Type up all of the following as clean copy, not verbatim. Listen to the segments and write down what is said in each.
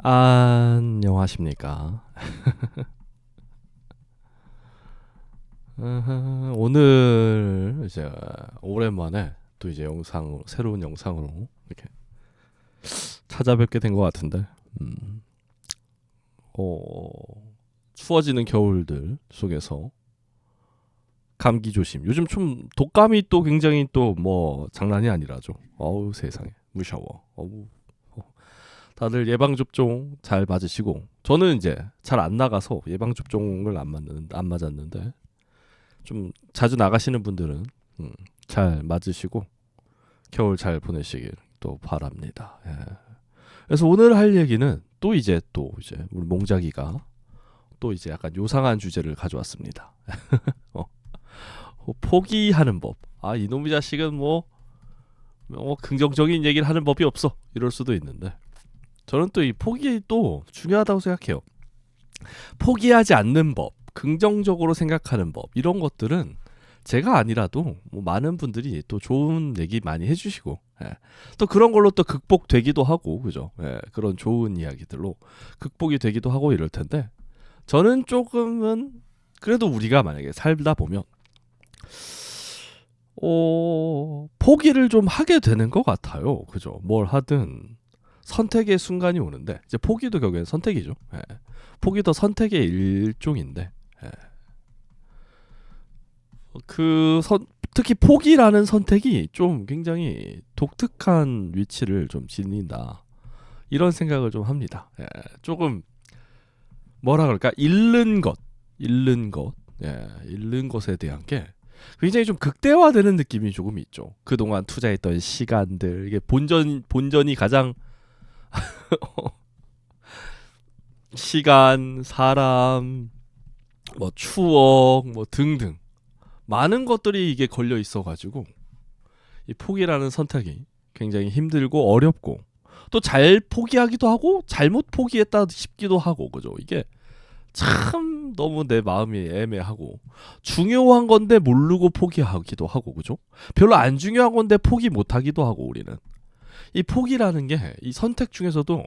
안녕하십니까. 오늘 이제 오랜만에 또 이제 새로운 영상으로 이렇게 찾아뵙게 된 것 같은데, 어, 추워지는 겨울들 속에서 감기 조심. 요즘 좀 독감이 또 굉장히 또 뭐 장난이 아니라죠. 어우 세상에 무서워. 어우. 다들 예방 접종 잘 맞으시고, 저는 이제 잘 안 나가서 예방 접종을 안 맞았는데, 좀 자주 나가시는 분들은 잘 맞으시고 겨울 잘 보내시길 또 바랍니다. 예. 그래서 오늘 할 얘기는 또 이제 우리 몽자기가 또 이제 약간 요상한 주제를 가져왔습니다. 어, 포기하는 법. 아, 이놈의 자식은 뭐 긍정적인 얘기를 하는 법이 없어, 이럴 수도 있는데, 저는 또 이 포기 또 중요하다고 생각해요. 포기하지 않는 법, 긍정적으로 생각하는 법, 이런 것들은 제가 아니라도 뭐 많은 분들이 또 좋은 얘기 많이 해주시고, 또 그런 걸로 또 극복되기도 하고, 그죠? 그런 좋은 이야기들로 극복이 되기도 하고 이럴 텐데, 저는 조금은 그래도 우리가 만약에 살다 보면 포기를 좀 하게 되는 것 같아요. 그죠? 뭘 하든 선택의 순간이 오는데, 이제 포기도 결국엔 선택이죠. 포기도 선택의 일종인데, 특히 포기라는 선택이 좀 굉장히 독특한 위치를 좀 지닌다, 이런 생각을 좀 합니다. 조금 뭐라 그럴까, 잃는 것에 대한 게 굉장히 좀 극대화되는 느낌이 조금 있죠. 그동안 투자했던 시간들, 이게 본전이 가장 시간, 사람, 뭐 추억, 뭐 등등 많은 것들이 이게 걸려 있어가지고, 이 포기라는 선택이 굉장히 힘들고 어렵고, 또 잘 포기하기도 하고 잘못 포기했다 싶기도 하고, 그죠? 이게 참 너무 내 마음이 애매하고, 중요한 건데 모르고 포기하기도 하고, 그죠? 별로 안 중요한 건데 포기 못하기도 하고, 우리는 이 포기라는 게 이 선택 중에서도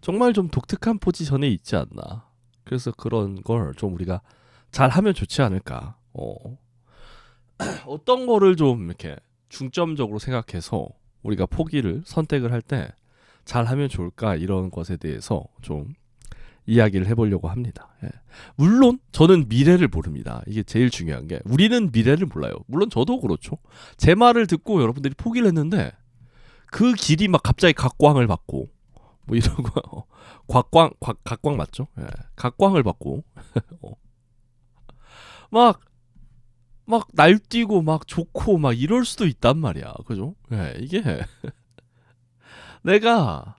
정말 좀 독특한 포지션에 있지 않나. 그래서 그런 걸 좀 우리가 잘 하면 좋지 않을까. 어떤 거를 좀 이렇게 중점적으로 생각해서 우리가 포기를 선택을 할 때 잘 하면 좋을까, 이런 것에 대해서 좀 이야기를 해보려고 합니다. 물론 저는 미래를 모릅니다. 이게 제일 중요한 게, 우리는 미래를 몰라요. 물론 저도 그렇죠. 제 말을 듣고 여러분들이 포기를 했는데 그 길이 막 갑자기 각광을 받고 뭐 이런 거, 각광 맞죠? 각광을 받고 막 날뛰고 막 좋고 막 이럴 수도 있단 말이야, 그죠? 이게 내가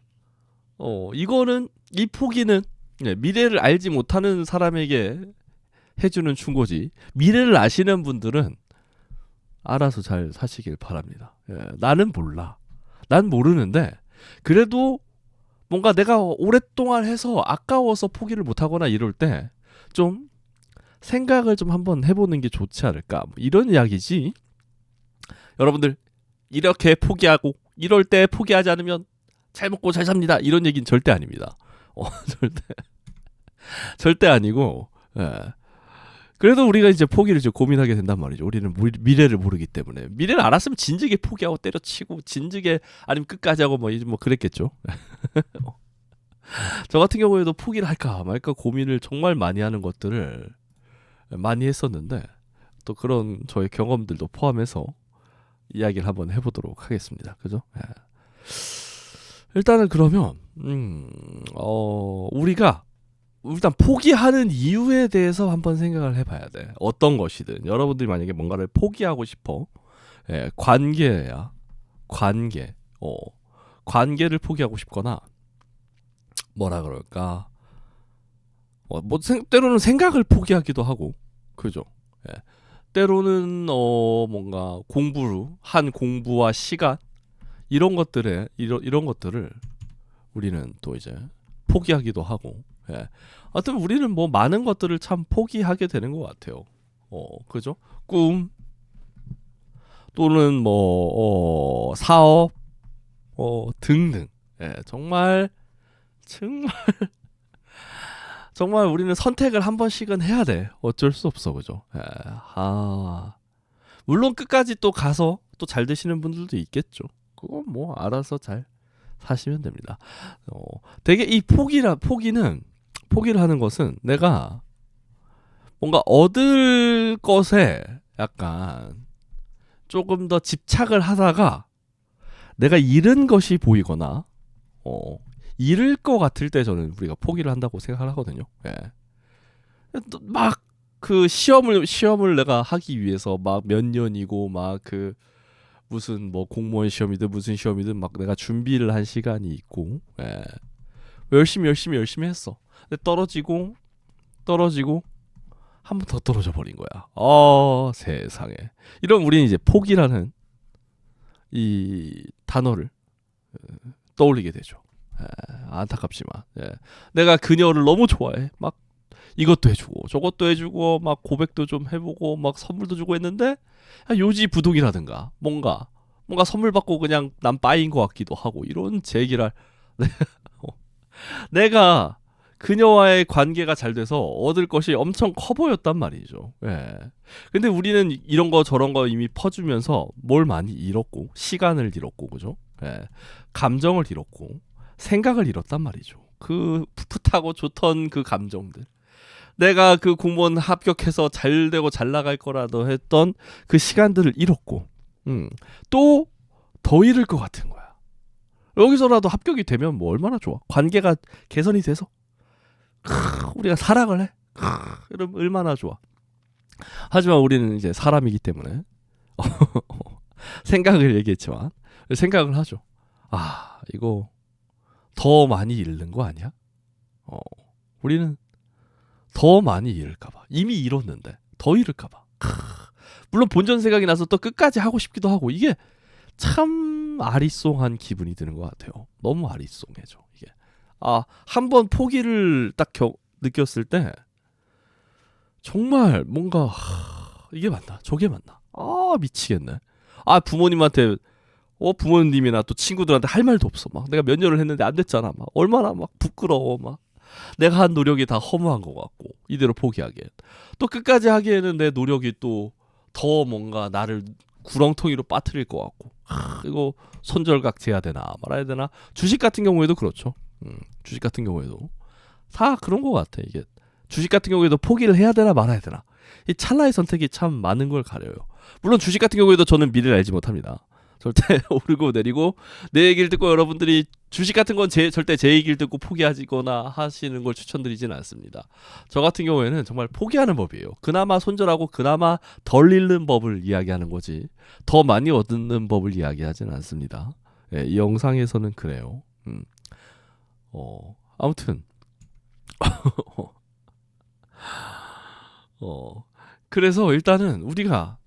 이거는, 이 포기는 미래를 알지 못하는 사람에게 해주는 충고지, 미래를 아시는 분들은 알아서 잘 사시길 바랍니다. 나는 몰라. 난 모르는데, 그래도 뭔가 내가 오랫동안 해서 아까워서 포기를 못하거나 이럴 때 좀 생각을 좀 한번 해보는 게 좋지 않을까, 뭐 이런 이야기지. 여러분들, 이렇게 포기하고 이럴 때 포기하지 않으면 잘 먹고 잘 삽니다, 이런 얘기는 절대 아닙니다. 절대 아니고, 그래도 우리가 이제 포기를 이제 고민하게 된단 말이죠. 우리는 미래를 모르기 때문에. 미래를 알았으면 진즉에 포기하고 때려치고, 진즉에 아니면 끝까지 하고 뭐 그랬겠죠. 저 같은 경우에도 포기를 할까 말까 고민을 정말 많이 하는 것들을 많이 했었는데, 또 그런 저의 경험들도 포함해서 이야기를 한번 해보도록 하겠습니다. 그죠? 일단은 그러면 우리가 일단 포기하는 이유에 대해서 한번 생각을 해봐야 돼. 어떤 것이든 여러분들이 만약에 뭔가를 포기하고 싶어, 관계야, 관계를 포기하고 싶거나, 뭐라 그럴까, 때로는 생각을 포기하기도 하고, 그죠? 때로는 뭔가 공부와 시간, 이런 것들을 우리는 또 이제 포기하기도 하고, 하여튼 우리는 뭐 많은 것들을 참 포기하게 되는 것 같아요. 그죠? 꿈, 또는 뭐 사업, 등등. 정말 정말 정말 우리는 선택을 한 번씩은 해야 돼. 어쩔 수 없어, 그죠? 예. 물론 끝까지 또 가서 또 잘 되시는 분들도 있겠죠. 그건 뭐 알아서 잘 사시면 됩니다. 되게 이 포기를 하는 것은 내가 뭔가 얻을 것에 약간 조금 더 집착을 하다가 내가 잃은 것이 보이거나 잃을 것 같을 때 저는 우리가 포기를 한다고 생각을 하거든요. 예. 막 그 시험을 내가 하기 위해서 막 몇 년이고 막 그 무슨 뭐 공무원 시험이든 무슨 시험이든 막 내가 준비를 한 시간이 있고, 예. 열심히 했어. 근데 떨어지고 한 번 더 떨어져 버린 거야. 세상에. 이런 우리는 이제 포기라는 이 단어를 떠올리게 되죠. 안타깝지만, 예. 내가 그녀를 너무 좋아해. 막 이것도 해주고 저것도 해주고 막 고백도 좀 해보고 막 선물도 주고 했는데 요지부동이라든가 뭔가 선물 받고 그냥 난 빠인 것 같기도 하고 이런 제기랄. 내가 그녀와의 관계가 잘 돼서 얻을 것이 엄청 커 보였단 말이죠. 예. 근데 우리는 이런 거 저런 거 이미 퍼주면서 뭘 많이 잃었고, 시간을 잃었고, 그죠? 예. 감정을 잃었고, 생각을 잃었단 말이죠. 그 풋풋하고 좋던 그 감정들. 내가 그 공무원 합격해서 잘 되고 잘 나갈 거라도 했던 그 시간들을 잃었고, 또 더 잃을 것 같은 거야. 여기서라도 합격이 되면 뭐 얼마나 좋아. 관계가 개선이 돼서 우리가 사랑을 해. 그럼 얼마나 좋아. 하지만 우리는 이제 사람이기 때문에 생각을 얘기했지만 생각을 하죠. 이거 더 많이 잃는 거 아니야? 우리는 더 많이 잃을까봐. 이미 잃었는데 더 잃을까봐. 물론 본전 생각이 나서 또 끝까지 하고 싶기도 하고, 이게 참 아리송한 기분이 드는 것 같아요. 너무 아리송해져 이게. 한번 포기를 딱 느꼈을 때 정말 뭔가 이게 맞나 저게 맞나 미치겠네. 부모님한테 부모님이나 또 친구들한테 할 말도 없어. 막 내가 몇 년을 했는데 안 됐잖아. 막 얼마나 막 부끄러워. 막 내가 한 노력이 다 허무한 것 같고, 이대로 포기하기엔 또 끝까지 하기에는 내 노력이 또 더 뭔가 나를 구렁텅이로 빠뜨릴 것 같고, 이거 손절각제해야 되나 말아야 되나. 주식 같은 경우에도 그렇죠. 주식 같은 경우에도 다 그런 것 같아. 이게 주식 같은 경우에도 포기를 해야 되나 말아야 되나, 이 찰나의 선택이 참 많은 걸 가려요. 물론 주식 같은 경우에도 저는 미래를 알지 못합니다. 절대 오르고 내리고 내 얘기를 듣고 여러분들이 주식 같은 건 절대 제 얘기를 듣고 포기하거나 하시는 걸 추천드리지는 않습니다. 저 같은 경우에는 정말 포기하는 법이에요. 그나마 손절하고 그나마 덜 잃는 법을 이야기하는 거지 더 많이 얻는 법을 이야기하지는 않습니다. 예, 이 영상에서는 그래요. 아무튼 그래서 일단은 우리가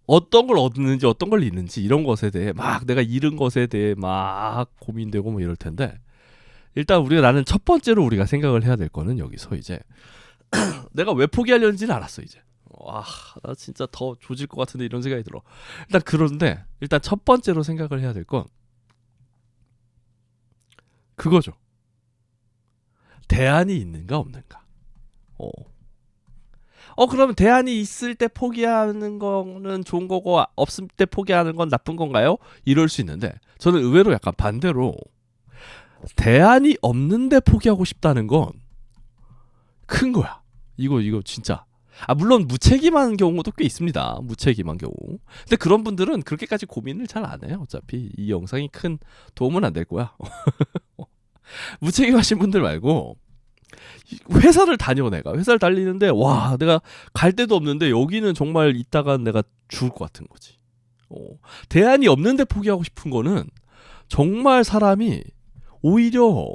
어떤 걸 얻는지 어떤 걸 잃는지 이런 것에 대해 막 내가 잃은 것에 대해 막 고민되고 뭐 이럴 텐데, 일단 나는 첫 번째로 우리가 생각을 해야 될 거는 여기서 이제 내가 왜 포기하려는지는 알았어. 이제 나 진짜 더 조질 것 같은데 이런 생각이 들어. 그런데 일단 첫 번째로 생각을 해야 될 건 그거죠. 대안이 있는가 없는가. 그러면 대안이 있을 때 포기하는 거는 좋은 거고 없을 때 포기하는 건 나쁜 건가요? 이럴 수 있는데, 저는 의외로 약간 반대로 대안이 없는데 포기하고 싶다는 건 큰 거야. 이거 진짜. 물론 무책임한 경우도 꽤 있습니다. 무책임한 경우. 근데 그런 분들은 그렇게까지 고민을 잘 안 해요. 어차피 이 영상이 큰 도움은 안 될 거야. 무책임하신 분들 말고, 회사를 다니는데 내가 갈 데도 없는데 여기는 정말 있다가 내가 죽을 것 같은 거지. 대안이 없는데 포기하고 싶은 거는 정말 사람이 오히려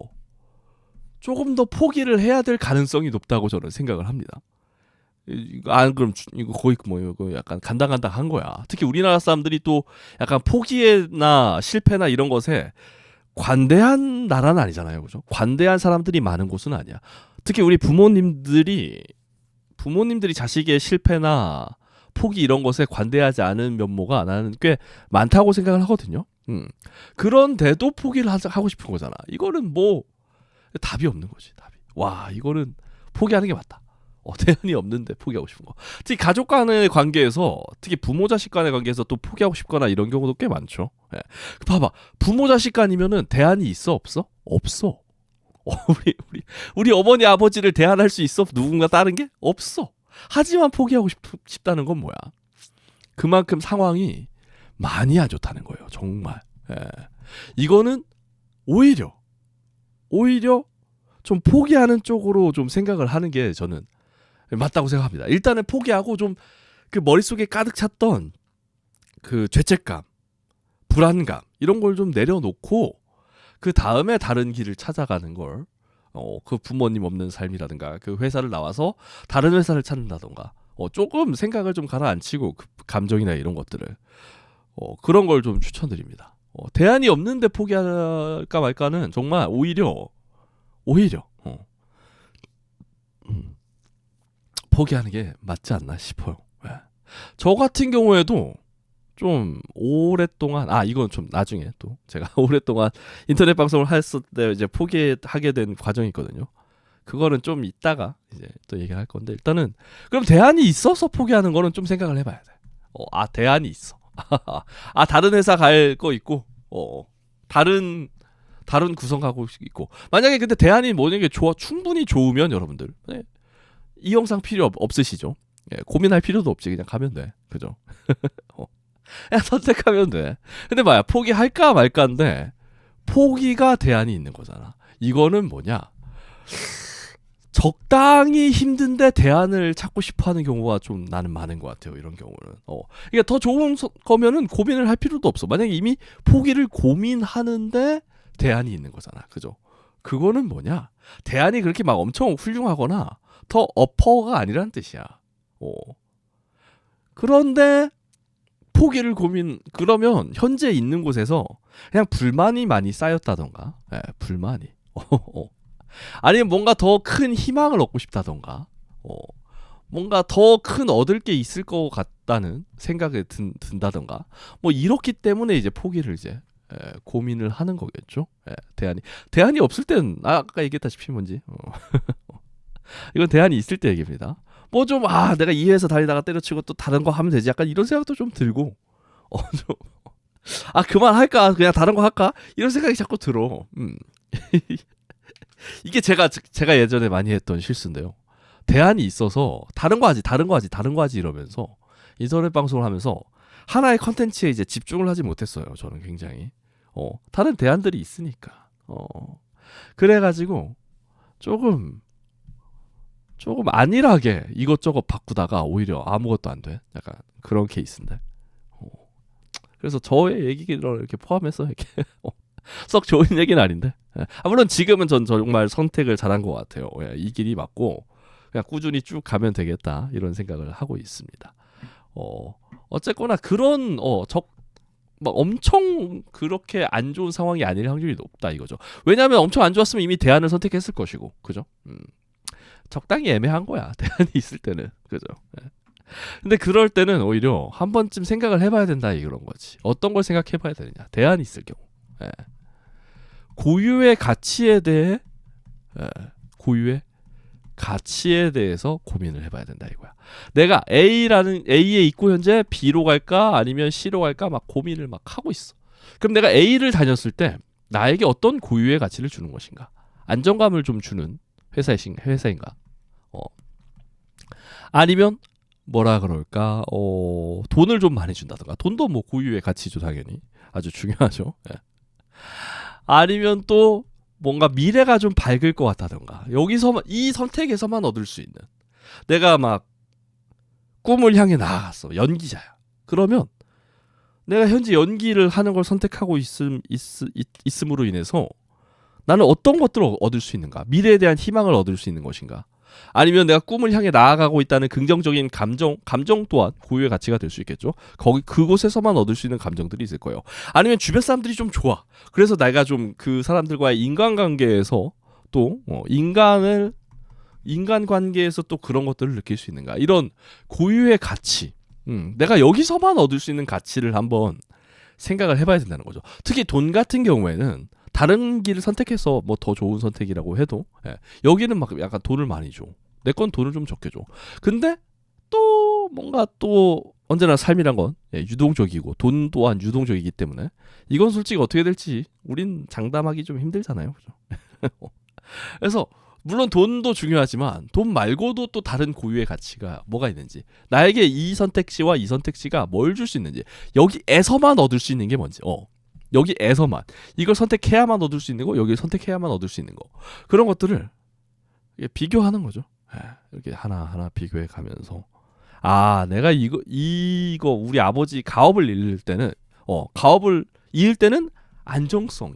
조금 더 포기를 해야 될 가능성이 높다고 저는 생각을 합니다. 그럼 이거 거의 이거 약간 간당간당한 거야. 특히 우리나라 사람들이 또 약간 포기나 실패나 이런 것에 관대한 나라는 아니잖아요, 그죠? 관대한 사람들이 많은 곳은 아니야. 특히 우리 부모님들이 자식의 실패나 포기 이런 것에 관대하지 않은 면모가 나는 꽤 많다고 생각을 하거든요. 그런데도 포기를 하고 싶은 거잖아. 이거는 뭐 답이 없는 거지. 답이. 와 이거는 포기하는 게 맞다. 대안이 없는데 포기하고 싶은 거. 특히 가족 간의 관계에서, 특히 부모 자식 간의 관계에서 또 포기하고 싶거나 이런 경우도 꽤 많죠. 예. 봐봐, 부모 자식 간이면은 대안이 있어 없어? 없어. 우리 어머니 아버지를 대안할 수 있어? 누군가 다른 게 없어. 하지만 포기하고 싶다는 건 뭐야? 그만큼 상황이 많이 안 좋다는 거예요. 정말. 예. 이거는 오히려 좀 포기하는 쪽으로 좀 생각을 하는 게 저는 맞다고 생각합니다. 일단은 포기하고 좀 그 머릿속에 가득 찼던 그 죄책감, 불안감 이런 걸 좀 내려놓고 그 다음에 다른 길을 찾아가는 걸, 그 부모님 없는 삶이라든가 그 회사를 나와서 다른 회사를 찾는다던가, 조금 생각을 좀 가라앉히고 그 감정이나 이런 것들을, 그런 걸 좀 추천드립니다. 대안이 없는데 포기할까 말까는 정말 오히려 포기하는 게 맞지 않나 싶어요. 네. 저 같은 경우에도 좀 오랫동안, 이건 좀 나중에 또 제가 오랫동안 인터넷 방송을 했을 때 이제 포기하게 된 과정이 있거든요. 그거는 좀 이따가 이제 또 얘기를 할 건데, 일단은 그럼 대안이 있어서 포기하는 거는 좀 생각을 해봐야 돼. 대안이 있어. 다른 회사 갈 거 있고, 다른 구성 가고 있고, 만약에 근데 대안이 뭐냐게 충분히 좋으면 여러분들, 네. 이 영상 필요 없으시죠? 예, 고민할 필요도 없지. 그냥 가면 돼. 그죠? 그냥 선택하면 돼. 근데 뭐야, 포기할까 말까인데 포기가 대안이 있는 거잖아. 이거는 뭐냐, 적당히 힘든데 대안을 찾고 싶어하는 경우가 좀 나는 많은 것 같아요. 이런 경우는. 이게 더 좋은 거면은 고민을 할 필요도 없어. 만약에 이미 포기를 고민하는데 대안이 있는 거잖아. 그죠? 그거는 뭐냐, 대안이 그렇게 막 엄청 훌륭하거나 더 어퍼가 아니라는 뜻이야. 그런데 포기를 그러면 현재 있는 곳에서 그냥 불만이 많이 쌓였다던가, 불만이. 아니면 뭔가 더 큰 희망을 얻고 싶다던가, 뭔가 더 큰 얻을 게 있을 것 같다는 생각이 든다던가, 뭐 이렇기 때문에 이제 포기를 이제 고민을 하는 거겠죠. 대안이 없을 땐 아까 얘기했다시피 뭔지, 이건 대안이 있을 때 얘기입니다. 뭐 좀 내가 이 회사 다니다가 때려치고 또 다른 거 하면 되지, 약간 이런 생각도 좀 들고, 좀 그만할까, 그냥 다른 거 할까, 이런 생각이 자꾸 들어. 이게 제가 예전에 많이 했던 실수인데요. 대안이 있어서 다른 거 하지 이러면서 인터넷 방송을 하면서 하나의 컨텐츠에 이제 집중을 하지 못했어요. 저는 굉장히 다른 대안들이 있으니까. 그래가지고 조금 안일하게 이것저것 바꾸다가 오히려 아무것도 안 돼. 약간 그런 케이스인데. 그래서 저의 얘기를 이렇게 포함해서 이렇게 썩 좋은 얘기는 아닌데. 물론 지금은 전 정말 선택을 잘한 것 같아요. 이 길이 맞고 그냥 꾸준히 쭉 가면 되겠다, 이런 생각을 하고 있습니다. 어쨌거나 그런 막 엄청 그렇게 안 좋은 상황이 아닐 확률이 높다 이거죠. 왜냐하면 엄청 안 좋았으면 이미 대안을 선택했을 것이고, 그죠? 적당히 애매한 거야, 대안이 있을 때는. 그죠? 근데 그럴 때는 오히려 한 번쯤 생각을 해봐야 된다, 이런 거지. 어떤 걸 생각해봐야 되느냐, 대안이 있을 경우. 고유의 가치에 대해서 고민을 해봐야 된다 이거야. 내가 A에 있고 현재 B로 갈까 아니면 C로 갈까 막 고민을 막 하고 있어. 그럼 내가 A를 다녔을 때 나에게 어떤 고유의 가치를 주는 것인가? 안정감을 좀 주는 회사인가? 아니면 뭐라 그럴까? 돈을 좀 많이 준다던가. 돈도 뭐 고유의 가치죠, 당연히. 아주 중요하죠. 아니면 또 뭔가 미래가 좀 밝을 것 같다던가. 여기서 이 선택에서만 얻을 수 있는, 내가 막 꿈을 향해 나아갔어, 연기자야. 그러면 내가 현재 연기를 하는 걸 선택하고 있음으로 인해서 나는 어떤 것들을 얻을 수 있는가? 미래에 대한 희망을 얻을 수 있는 것인가? 아니면 내가 꿈을 향해 나아가고 있다는 긍정적인 감정 또한 고유의 가치가 될 수 있겠죠. 그곳에서만 얻을 수 있는 감정들이 있을 거예요. 아니면 주변 사람들이 좀 좋아. 그래서 내가 좀 그 사람들과의 인간관계에서 또 인간관계에서 또 그런 것들을 느낄 수 있는가. 이런 고유의 가치. 내가 여기서만 얻을 수 있는 가치를 한번 생각을 해봐야 된다는 거죠. 특히 돈 같은 경우에는 다른 길을 선택해서 뭐 더 좋은 선택이라고 해도 여기는 막 약간 돈을 많이 줘. 내 건 돈을 좀 적게 줘. 근데 또 뭔가 또 언제나 삶이란 건 유동적이고 돈 또한 유동적이기 때문에 이건 솔직히 어떻게 될지 우린 장담하기 좀 힘들잖아요. 그죠? 그래서 물론 돈도 중요하지만 돈 말고도 또 다른 고유의 가치가 뭐가 있는지, 나에게 이 선택지와 이 선택지가 뭘 줄 수 있는지, 여기에서만 얻을 수 있는 게 뭔지, 여기에서만 이걸 선택해야만 얻을 수 있는 거, 여기를 선택해야만 얻을 수 있는 거, 그런 것들을 비교하는 거죠. 이렇게 하나하나 비교해 가면서 내가 이거 우리 아버지 가업을 잃을 때는 가업을 잃을 때는 안정성을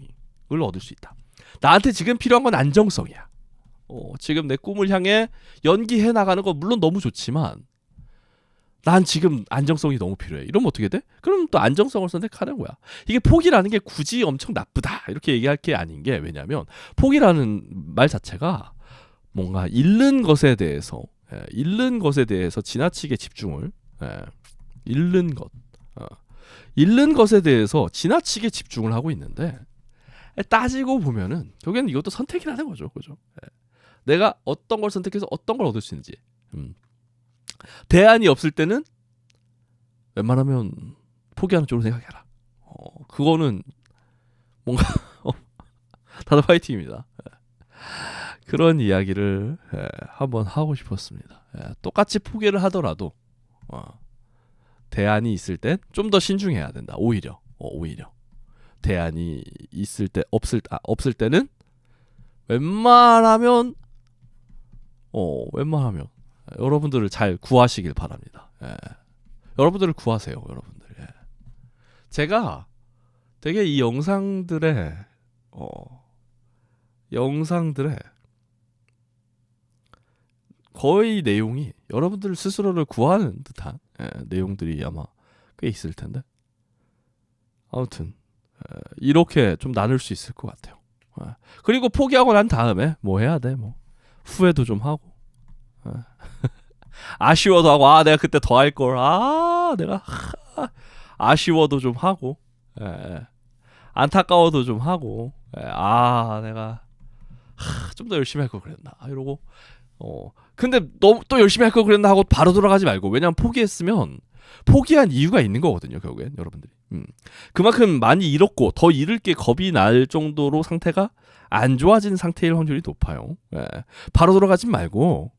얻을 수 있다. 나한테 지금 필요한 건 안정성이야. 지금 내 꿈을 향해 연기해 나가는 거 물론 너무 좋지만 난 지금 안정성이 너무 필요해. 이러면 어떻게 돼? 그럼 또 안정성을 선택하는 거야. 이게 포기라는 게 굳이 엄청 나쁘다 이렇게 얘기할 게 아닌 게, 왜냐하면 포기라는 말 자체가 뭔가 잃는 것에 대해서 지나치게 집중을 잃는 것에 대해서 지나치게 집중을 하고 있는데, 따지고 보면은 결국에는 이것도 선택이라는 거죠. 그죠? 내가 어떤 걸 선택해서 어떤 걸 얻을 수 있는지. 대안이 없을 때는 웬만하면 포기하는 쪽으로 생각해라. 그거는 뭔가 다들 화이팅입니다. 그런 이야기를 한번 하고 싶었습니다. 똑같이 포기를 하더라도 대안이 있을 땐 좀 더 신중해야 된다. 오히려 대안이 있을 때 없을 때는 웬만하면 여러분들을 잘 구하시길 바랍니다. 여러분들을 구하세요, 여러분들. 제가 되게 이 영상들의 거의 내용이 여러분들 스스로를 구하는 듯한 내용들이 아마 꽤 있을 텐데, 아무튼 이렇게 좀 나눌 수 있을 것 같아요. 그리고 포기하고 난 다음에 뭐 해야 돼? 뭐 후회도 좀 하고, 아쉬워도 하고, 내가 그때 더 할 걸, 내가 아쉬워도 좀 하고, 안타까워도 좀 하고, 내가 좀 더 열심히 할 걸 그랬나 이러고, 근데 너무 또 열심히 할 걸 그랬나 하고 바로 돌아가지 말고, 왜냐면 포기했으면 포기한 이유가 있는 거거든요, 결국엔 여러분들이. 그만큼 많이 잃었고 더 잃을 게 겁이 날 정도로 상태가 안 좋아진 상태일 확률이 높아요. 바로 돌아가지 말고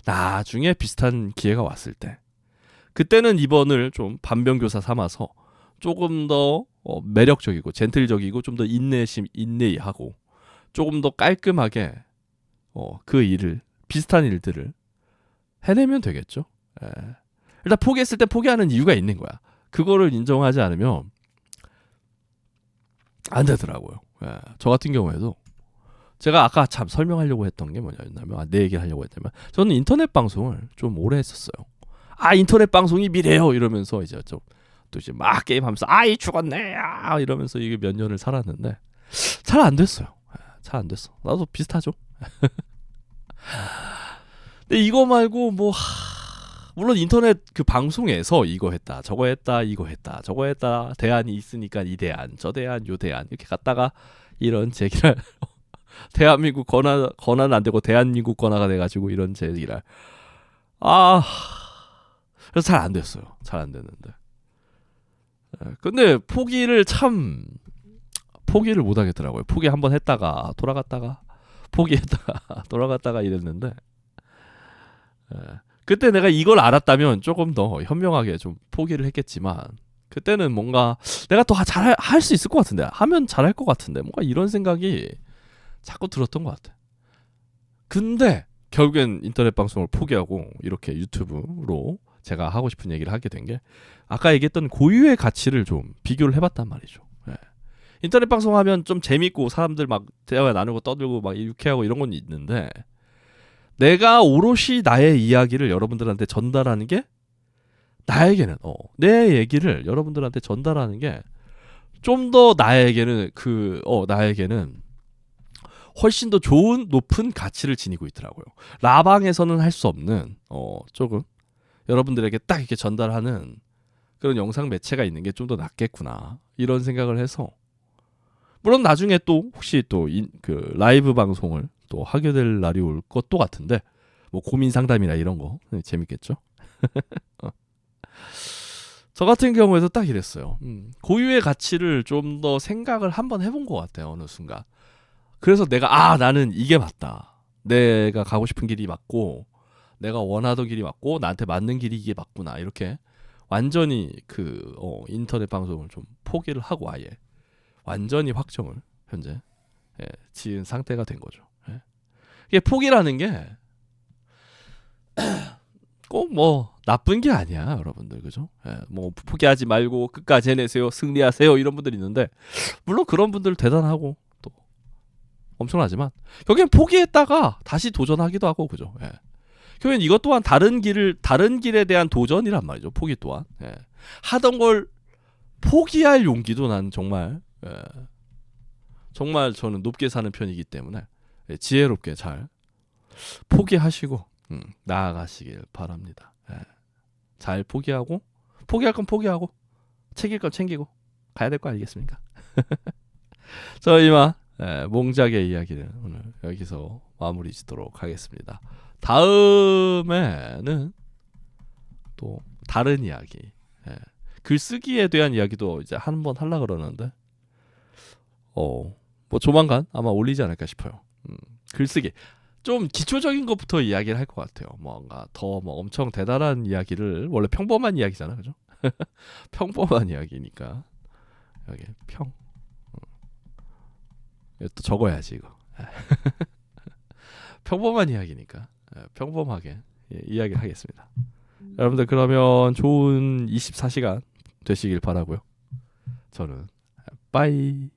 나중에 비슷한 기회가 왔을 때, 그때는 이번을 좀 반면교사 삼아서 조금 더 매력적이고 젠틀적이고 좀 더 인내하고 조금 더 깔끔하게 그 비슷한 일들을 해내면 되겠죠. 일단 포기했을 때 포기하는 이유가 있는 거야. 그거를 인정하지 않으면 안 되더라고요. 저 같은 경우에도 제가 아까 참 설명하려고 했던 게 뭐냐면, 내 얘기를 하려고 했다면, 저는 인터넷 방송을 좀 오래 했었어요. 인터넷 방송이 미래요 이러면서 이제 또 이제 막 게임하면서 이 죽었네 이러면서 이게 몇 년을 살았는데 잘 안 됐어요. 잘 안 됐어. 나도 비슷하죠. 근데 이거 말고 물론 인터넷 그 방송에서 이거 했다 저거 했다 이거 했다 저거 했다, 대안이 있으니까 이 대안 저 대안 요 대안 이렇게 갔다가 이런 제기랄 대한민국 권한 안 되고 대한민국 권화가 돼가지고 이런 제기랄, 그래서 잘 안 됐어요. 잘 안 됐는데, 근데 포기를 못 하겠더라고요. 포기 한번 했다가 돌아갔다가 포기했다가 돌아갔다가 이랬는데, 그때 내가 이걸 알았다면 조금 더 현명하게 좀 포기를 했겠지만, 그때는 뭔가 내가 더 할 수 있을 것 같은데, 하면 잘할 것 같은데, 뭔가 이런 생각이 자꾸 들었던 것 같아. 근데 결국엔 인터넷 방송을 포기하고 이렇게 유튜브로 제가 하고 싶은 얘기를 하게 된 게, 아까 얘기했던 고유의 가치를 좀 비교를 해봤단 말이죠. 인터넷 방송하면 좀 재밌고 사람들 막 대화 나누고 떠들고 막 유쾌하고 이런 건 있는데, 내가 오롯이 나의 이야기를 여러분들한테 전달하는 게, 나에게는 내 얘기를 여러분들한테 전달하는 게 좀 더 나에게는 훨씬 더 좋은 높은 가치를 지니고 있더라고요. 라방에서는 할 수 없는 조금 여러분들에게 딱 이렇게 전달하는 그런 영상 매체가 있는 게 좀 더 낫겠구나 이런 생각을 해서 물론 나중에 또 혹시 또 그 라이브 방송을 또 하게 될 날이 올 것도 같은데 뭐 고민 상담이나 이런 거 재밌겠죠. 어. 저 같은 경우에도 딱 이랬어요. 고유의 가치를 좀 더 생각을 한번 해본 것 같아요. 어느 순간. 그래서 내가 나는 이게 맞다. 내가 가고 싶은 길이 맞고 내가 원하던 길이 맞고 나한테 맞는 길이 이게 맞구나. 이렇게 완전히 그 인터넷 방송을 좀 포기를 하고 아예 완전히 확정을 현재 지은 상태가 된 거죠. 예. 이게 포기라는 게 꼭 뭐 나쁜 게 아니야, 여러분들. 그죠? 예, 뭐 포기하지 말고 끝까지 해내세요. 승리하세요. 이런 분들이 있는데 물론 그런 분들 대단하고 또 엄청나지만 결국엔 포기했다가 다시 도전하기도 하고 그죠? 예. 결국엔 이것 또한 다른 길에 대한 도전이란 말이죠. 포기 또한. 예. 하던 걸 포기할 용기도 난 정말 정말 저는 높게 사는 편이기 때문에 지혜롭게 잘 포기하시고 나아가시길 바랍니다. 잘 포기하고 포기할 건 포기하고 챙길 건 챙기고 가야 될 거 아니겠습니까? 저희만 몽작의 이야기를 오늘 여기서 마무리 짓도록 하겠습니다. 다음에는 또 다른 이야기 글쓰기에 대한 이야기도 이제 한번 하려고 그러는데 뭐 조만간 아마 올리지 않을까 싶어요. 글쓰기 좀 기초적인 것부터 이야기를 할 것 같아요. 뭔가 더 뭐 엄청 대단한 이야기를 원래 평범한 이야기잖아, 그죠? 평범한 이야기니까 여기 또 적어야지 이거. 평범한 이야기니까 평범하게 이야기를 하겠습니다. 여러분들 그러면 좋은 24시간 되시길 바라고요. 저는 빠이.